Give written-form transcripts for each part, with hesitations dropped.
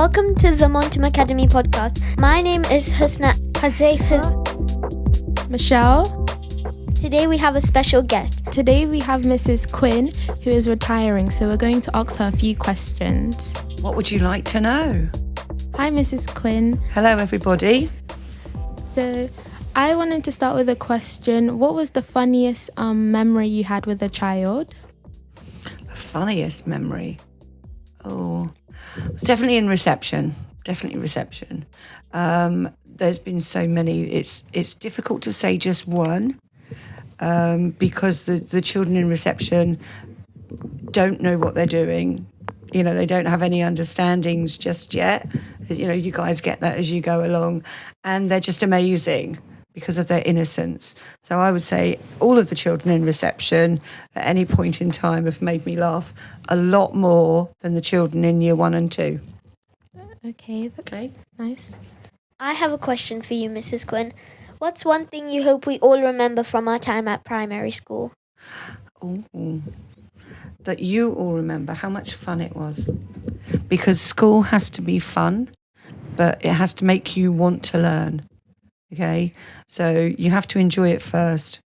Welcome to the Montem Academy podcast. My name is Husna Hazaifa. Michelle. Today we have a special guest. Today we have Mrs Quinn, who is retiring, so we're going to ask her a few questions. What would you like to know? Hi Mrs Quinn. Hello everybody. So I wanted to start with a question. What was the funniest memory you had with a child? Funniest memory? Oh, it's definitely in reception. Definitely reception. There's been so many. It's difficult to say just one because the children in reception don't know what they're doing. You know, they don't have any understandings just yet. You know, you guys get that as you go along, and they're just amazing because of their innocence. So I would say all of the children in reception at any point in time have made me laugh a lot more than the children in year 1 and 2. Okay, that's nice. I have a question for you, Mrs. Quinn. What's one thing you hope we all remember from our time at primary school? Oh, that you all remember how much fun it was. Because school has to be fun, but it has to make you want to learn. Okay, so you have to enjoy it first.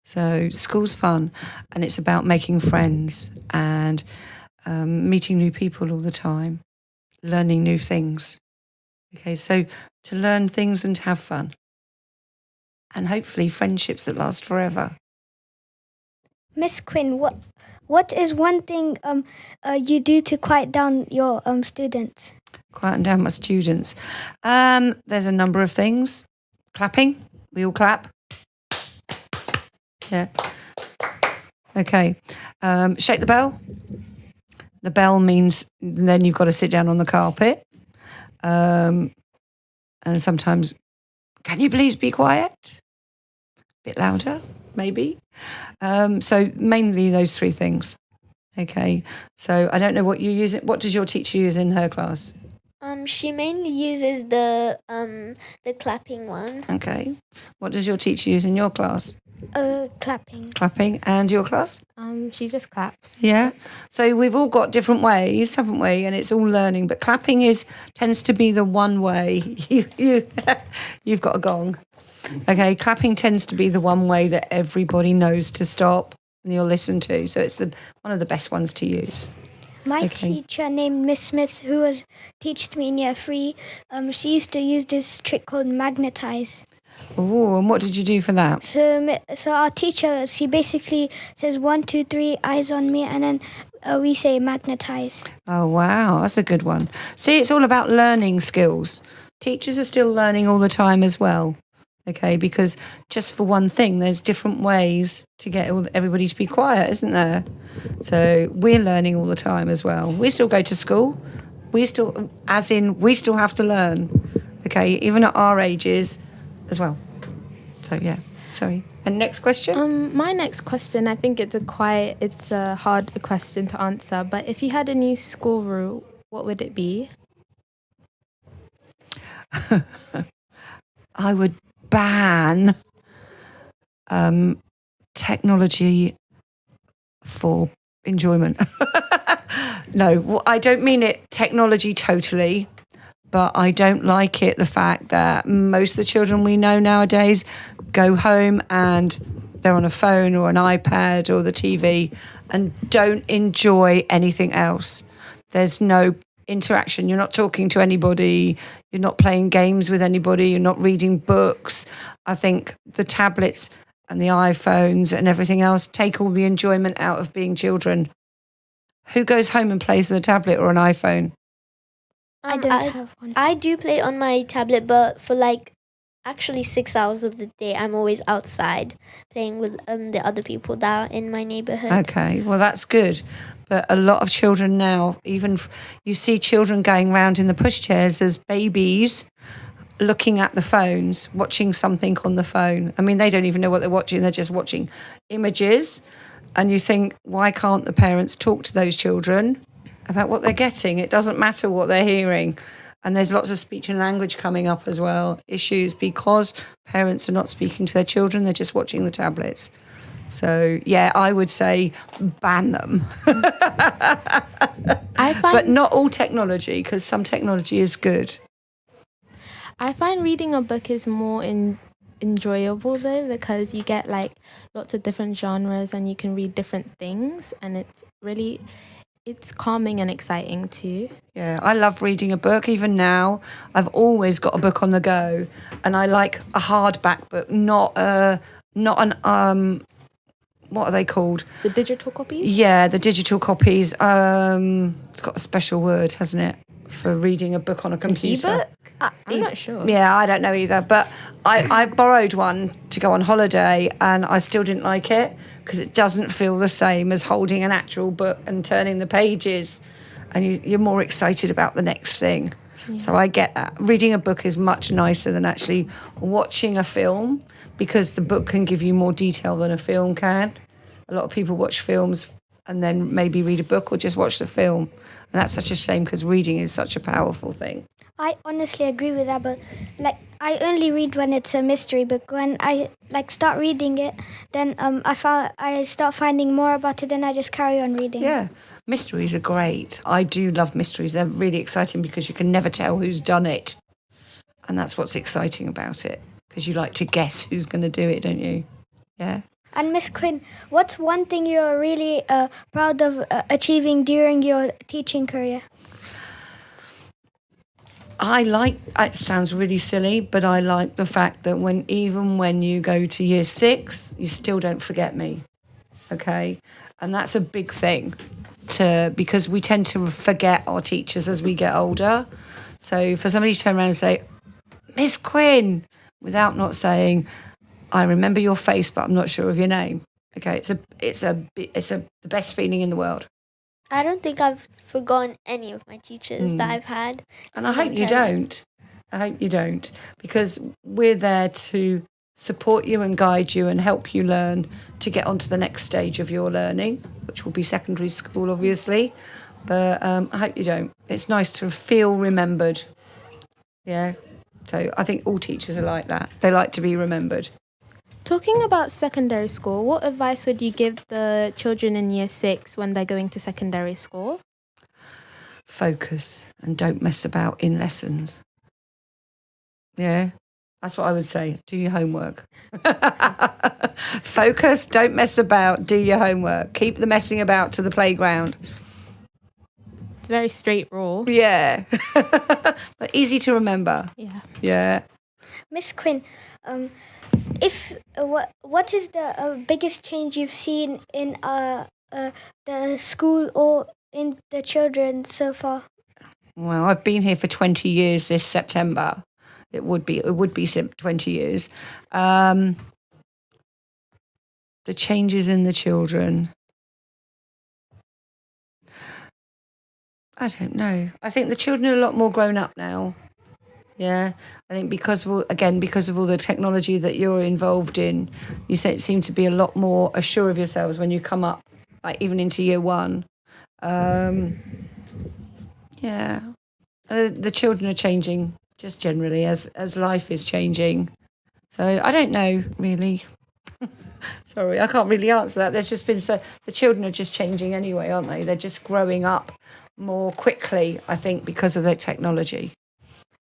So school's fun, and it's about making friends and meeting new people all the time, learning new things. Okay, so to learn things and have fun, and hopefully friendships that last forever. Miss Quinn, what is one thing you do to quiet down your students? Quieten down my students. There's a number of things. Clapping. We all clap. Yeah. Okay. Shake the bell. The bell means then you've got to sit down on the carpet. And sometimes, can you please be quiet? A bit louder, maybe. So mainly those 3 things. Okay. So I don't know what you use. What does your teacher use in her class? She mainly uses the clapping one. Okay. What does your teacher use in your class? Clapping. Clapping. And your class? She just claps. Yeah. So we've all got different ways, haven't we? And it's all learning. But clapping tends to be the one way. You've got a gong. Okay. Clapping tends to be the one way that everybody knows to stop and you'll listen to. So it's one of the best ones to use. My teacher named Miss Smith, who was teaching me in year 3, she used to use this trick called magnetize. Oh, and what did you do for that? So our teacher, she basically says 1, 2, 3, eyes on me, and then we say magnetize. Oh, wow. That's a good one. See, it's all about learning skills. Teachers are still learning all the time as well. Okay, because just for one thing, there's different ways to get everybody to be quiet, isn't there? So we're learning all the time as well. We still go to school. We still have to learn. Okay, even at our ages as well. So yeah, sorry. And next question? My next question, I think it's a hard question to answer, but if you had a new school rule, what would it be? I would ban technology for enjoyment. No, I don't mean it technology totally, but I don't like it, the fact that most of the children we know nowadays go home and they're on a phone or an iPad or the TV and don't enjoy anything else. There's no interaction. You're not talking to anybody. You're not playing games with anybody. You're not reading books. I think the tablets and the iPhones and everything else take all the enjoyment out of being children. Who goes home and plays with a tablet or an iPhone? I don't have one. I do play on my tablet, but for actually 6 hours of the day, I'm always outside playing with the other people that are in my neighborhood. Okay, well, that's good. But a lot of children now, even you see children going around in the pushchairs as babies, looking at the phones, watching something on the phone. I mean, they don't even know what they're watching. They're just watching images. And you think, why can't the parents talk to those children about what they're getting? It doesn't matter what they're hearing. And there's lots of speech and language coming up as well, issues, because parents are not speaking to their children. They're just watching the tablets. So, yeah, I would say ban them. I find But not all technology, because some technology is good. I find reading a book is more enjoyable though, because you get like lots of different genres and you can read different things, and it's calming and exciting too. Yeah, I love reading a book. Even now, I've always got a book on the go, and I like a hardback book, not an what are they called? The digital copies? Yeah, the digital copies. It's got a special word, hasn't it, for reading a book on a computer? Ebook? I'm not sure. Yeah, I don't know either. But I borrowed one to go on holiday, and I still didn't like it because it doesn't feel the same as holding an actual book and turning the pages, and you're more excited about the next thing. Yeah. So I get that. Reading a book is much nicer than actually watching a film, because the book can give you more detail than a film can. A lot of people watch films and then maybe read a book or just watch the film. And that's such a shame, because reading is such a powerful thing. I honestly agree with that, but like I only read when it's a mystery book. When I like start reading it, then I start finding more about it, then I just carry on reading. Yeah, mysteries are great. I do love mysteries. They're really exciting because you can never tell who's done it. And that's what's exciting about it, because you like to guess who's going to do it, don't you? Yeah. And Miss Quinn, what's one thing you're really proud of achieving during your teaching career? It sounds really silly, but I like the fact that even when you go to year 6, you still don't forget me. Okay? And that's a big thing, because we tend to forget our teachers as we get older. So for somebody to turn around and say, Miss Quinn, without not saying, I remember your face, but I'm not sure of your name. Okay, it's the best feeling in the world. I don't think I've forgotten any of my teachers that I've had. And I hope you don't. I hope you don't, because we're there to support you and guide you and help you learn to get on to the next stage of your learning, which will be secondary school, obviously. But I hope you don't. It's nice to feel remembered. Yeah. So I think all teachers are like that. They like to be remembered. Talking about secondary school, what advice would you give the children in year 6 when they're going to secondary school? Focus and don't mess about in lessons. Yeah, that's what I would say. Do your homework. Focus, don't mess about, do your homework. Keep the messing about to the playground. It's a very straight rule. Yeah. But easy to remember. Yeah. Yeah. Miss Quinn, what is the biggest change you've seen in the school or in the children so far? Well, I've been here for 20 years this September. It would be 20 years. The changes in the children. I don't know. I think the children are a lot more grown up now. Yeah, I think because of all the technology that you're involved in, you seem to be a lot more assured of yourselves when you come up, like even into year 1. Yeah, the children are changing just generally as life is changing. So I don't know really. Sorry, I can't really answer that. There's just been the children are just changing anyway, aren't they? They're just growing up more quickly, I think, because of the technology.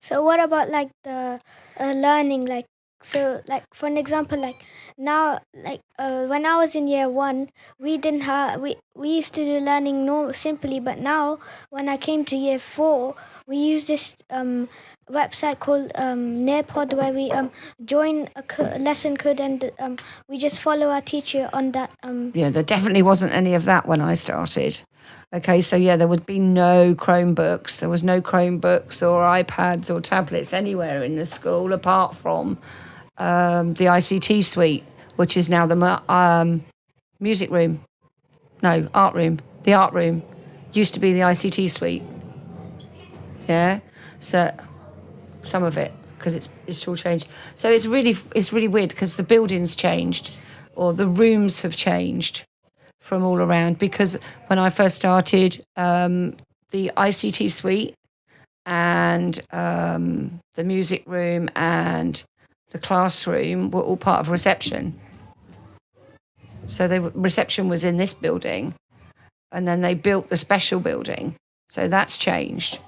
So what about like the learning, like so like for an example, like now like when I was in year 1, we didn't have we used to do learning simply, but now when I came to year 4, we use this website called Nearpod, where we join a lesson code and we just follow our teacher on that. Yeah, there definitely wasn't any of that when I started. Okay, so yeah, there would be no Chromebooks. There was no Chromebooks or iPads or tablets anywhere in the school apart from the ICT suite, which is now the music room. No, art room. The art room used to be the ICT suite. Yeah, so some of it, because it's all changed. So it's really weird because the building's changed or the rooms have changed from all around, because when I first started, the ICT suite and the music room and the classroom were all part of reception. So reception was in this building, and then they built the special building. So that's changed,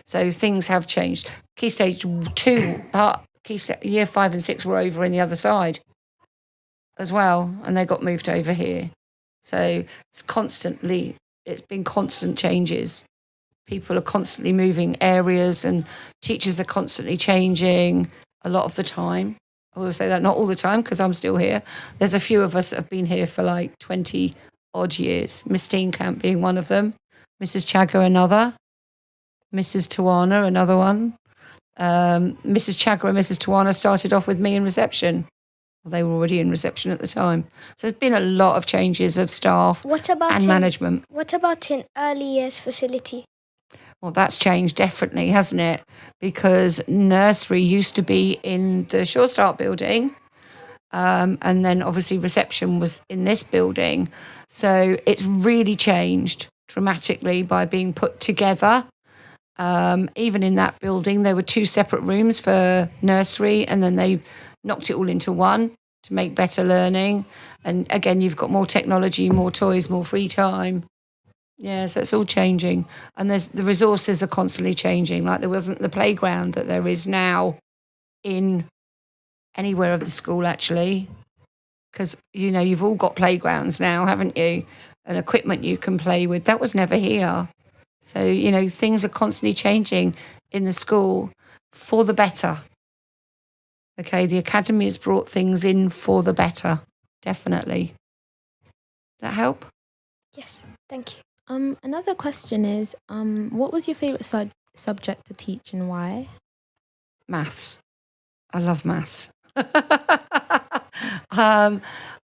So things have changed. Key Stage 2, Year 5 and 6 were over in the other side as well, and they got moved over here. So it's been constant changes. People are constantly moving areas, and teachers are constantly changing a lot of the time. I will say that not all the time, because I'm still here. There's a few of us that have been here for like 20 odd years. Miss Steenkamp being one of them, Mrs Chagger another, Mrs Tawana another one. Mrs Chagger and Mrs Tawana started off with me in reception. Well, they were already in reception at the time. So there's been a lot of changes of staff and management. What about in early years facility? Well, that's changed definitely, hasn't it? Because nursery used to be in the Sure Start building, and then obviously reception was in this building. So it's really changed dramatically by being put together. Even in that building, there were 2 separate rooms for nursery, and then they knocked it all into one to make better learning. And again, you've got more technology, more toys, more free time. Yeah, so it's all changing. And the resources are constantly changing. Like there wasn't the playground that there is now in anywhere of the school, actually. Because, you've all got playgrounds now, haven't you? And equipment you can play with. That was never here. So, things are constantly changing in the school for the better. Okay, the academy has brought things in for the better, definitely. Does that help? Yes, thank you. Another question is, what was your favourite subject to teach and why? Maths. I love maths.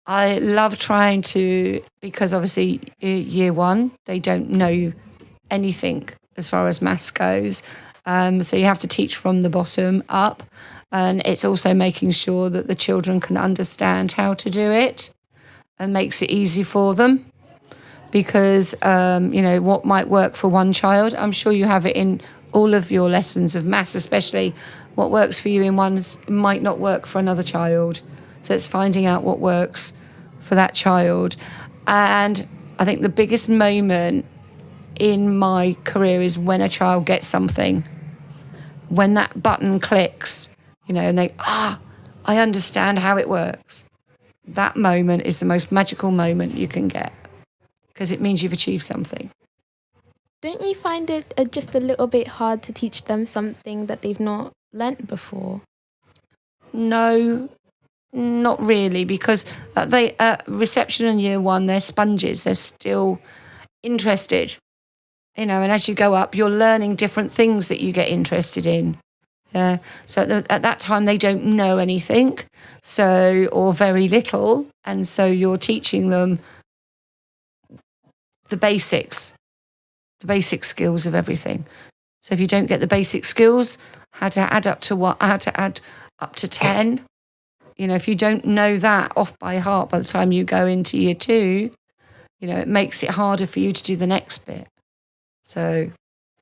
I love trying to, because obviously year 1, they don't know anything as far as maths goes. So you have to teach from the bottom up. And it's also making sure that the children can understand how to do it and makes it easy for them. Because, what might work for one child, I'm sure you have it in all of your lessons of maths, especially what works for you in one might not work for another child. So it's finding out what works for that child. And I think the biggest moment in my career is when a child gets something, when that button clicks, and they, I understand how it works. That moment is the most magical moment you can get, because it means you've achieved something. Don't you find it just a little bit hard to teach them something that they've not learnt before? No, not really, because reception in year 1, they're sponges. They're still interested, and as you go up, you're learning different things that you get interested in. So at that time, they don't know anything, or very little, and so you're teaching them the basic skills of everything. So if you don't get the basic skills, how to add up to 10, if you don't know that off by heart by the time you go into year 2, it makes it harder for you to do the next bit. So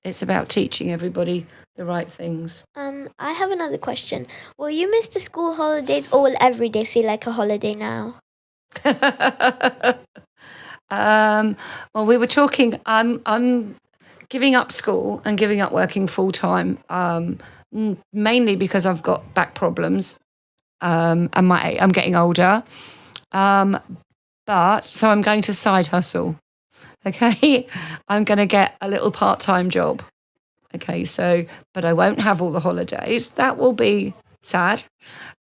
it's about teaching everybody the right things. I have another question. Will you miss the school holidays, or will every day feel like a holiday now? Well, we were talking. I'm giving up school and giving up working full time, mainly because I've got back problems, and I'm getting older. But so I'm going to side hustle. Okay, I'm going to get a little part-time job. Okay, but I won't have all the holidays. That will be sad.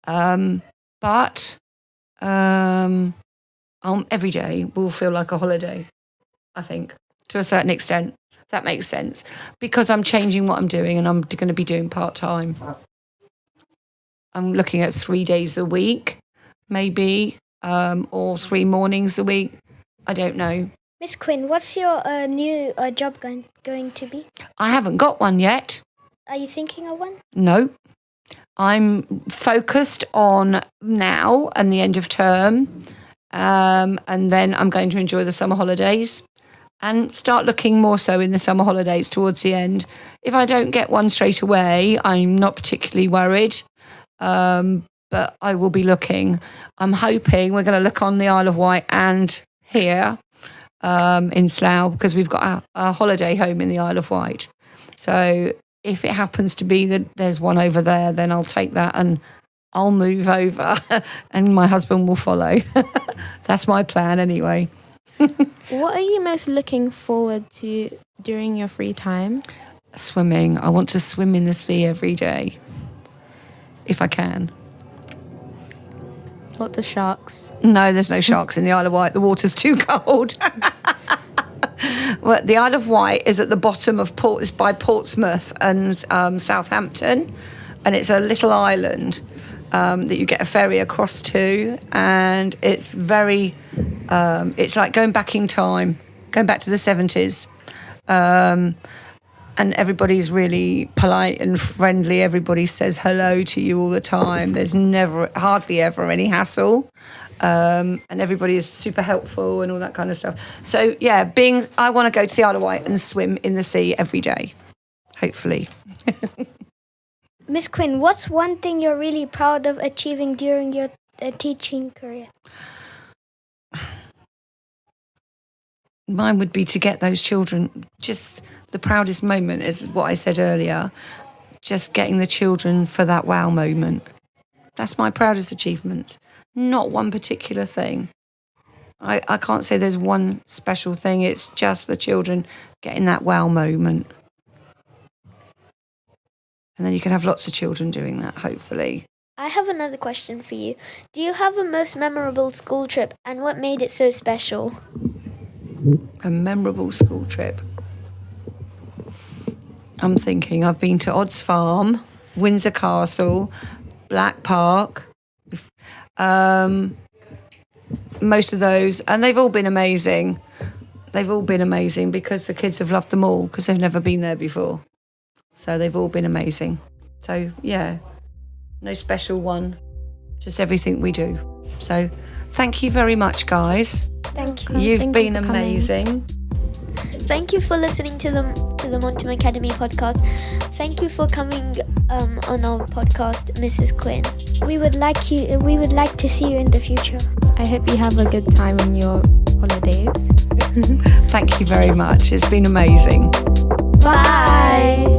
But every day will feel like a holiday, I think, to a certain extent. If that makes sense. Because I'm changing what I'm doing, and I'm going to be doing part-time. I'm looking at 3 days a week, maybe, or 3 mornings a week. I don't know. Miss Quinn, what's your new job going to be? I haven't got one yet. Are you thinking of one? No. I'm focused on now and the end of term, and then I'm going to enjoy the summer holidays and start looking more so in the summer holidays towards the end. If I don't get one straight away, I'm not particularly worried, but I will be looking. I'm hoping we're going to look on the Isle of Wight and here in Slough, because we've got a holiday home in the Isle of Wight. So if it happens to be that there's one over there, then I'll take that and I'll move over and my husband will follow. That's my plan anyway. What are you most looking forward to during your free time? Swimming. I want to swim in the sea every day, if I can. Lots of sharks. No, there's no sharks in the Isle of Wight. The water's too cold. Well, the Isle of Wight is at the bottom of it's by Portsmouth and Southampton, and it's a little island that you get a ferry across to, and it's very, it's like going back in time, going back to the 70s. And everybody's really polite and friendly. Everybody says hello to you all the time. There's hardly ever any hassle. And everybody is super helpful and all that kind of stuff. So, yeah, I want to go to the Isle of Wight and swim in the sea every day, hopefully. Miss Quinn, what's one thing you're really proud of achieving during your teaching career? Mine would be to get those children, just the proudest moment is what I said earlier, just getting the children for that wow moment. That's my proudest achievement. Not one particular thing. I can't say there's one special thing. It's just the children getting that wow moment. And then you can have lots of children doing that, hopefully. I have another question for you. Do you have a most memorable school trip, and what made it so special? A memorable school trip. I'm thinking I've been to Odds Farm, Windsor Castle, Black Park, most of those, and they've all been amazing. They've all been amazing because the kids have loved them all because they've never been there before. So they've all been amazing. So, yeah, no special one, just everything we do. So thank you very much, guys. Thank you. You've been amazing. Thank you for listening to the Montem Academy podcast. Thank you for coming on our podcast, Mrs. Quinn. We would like to see you in the future. I hope you have a good time on your holidays. Thank you very much. It's been amazing. Bye.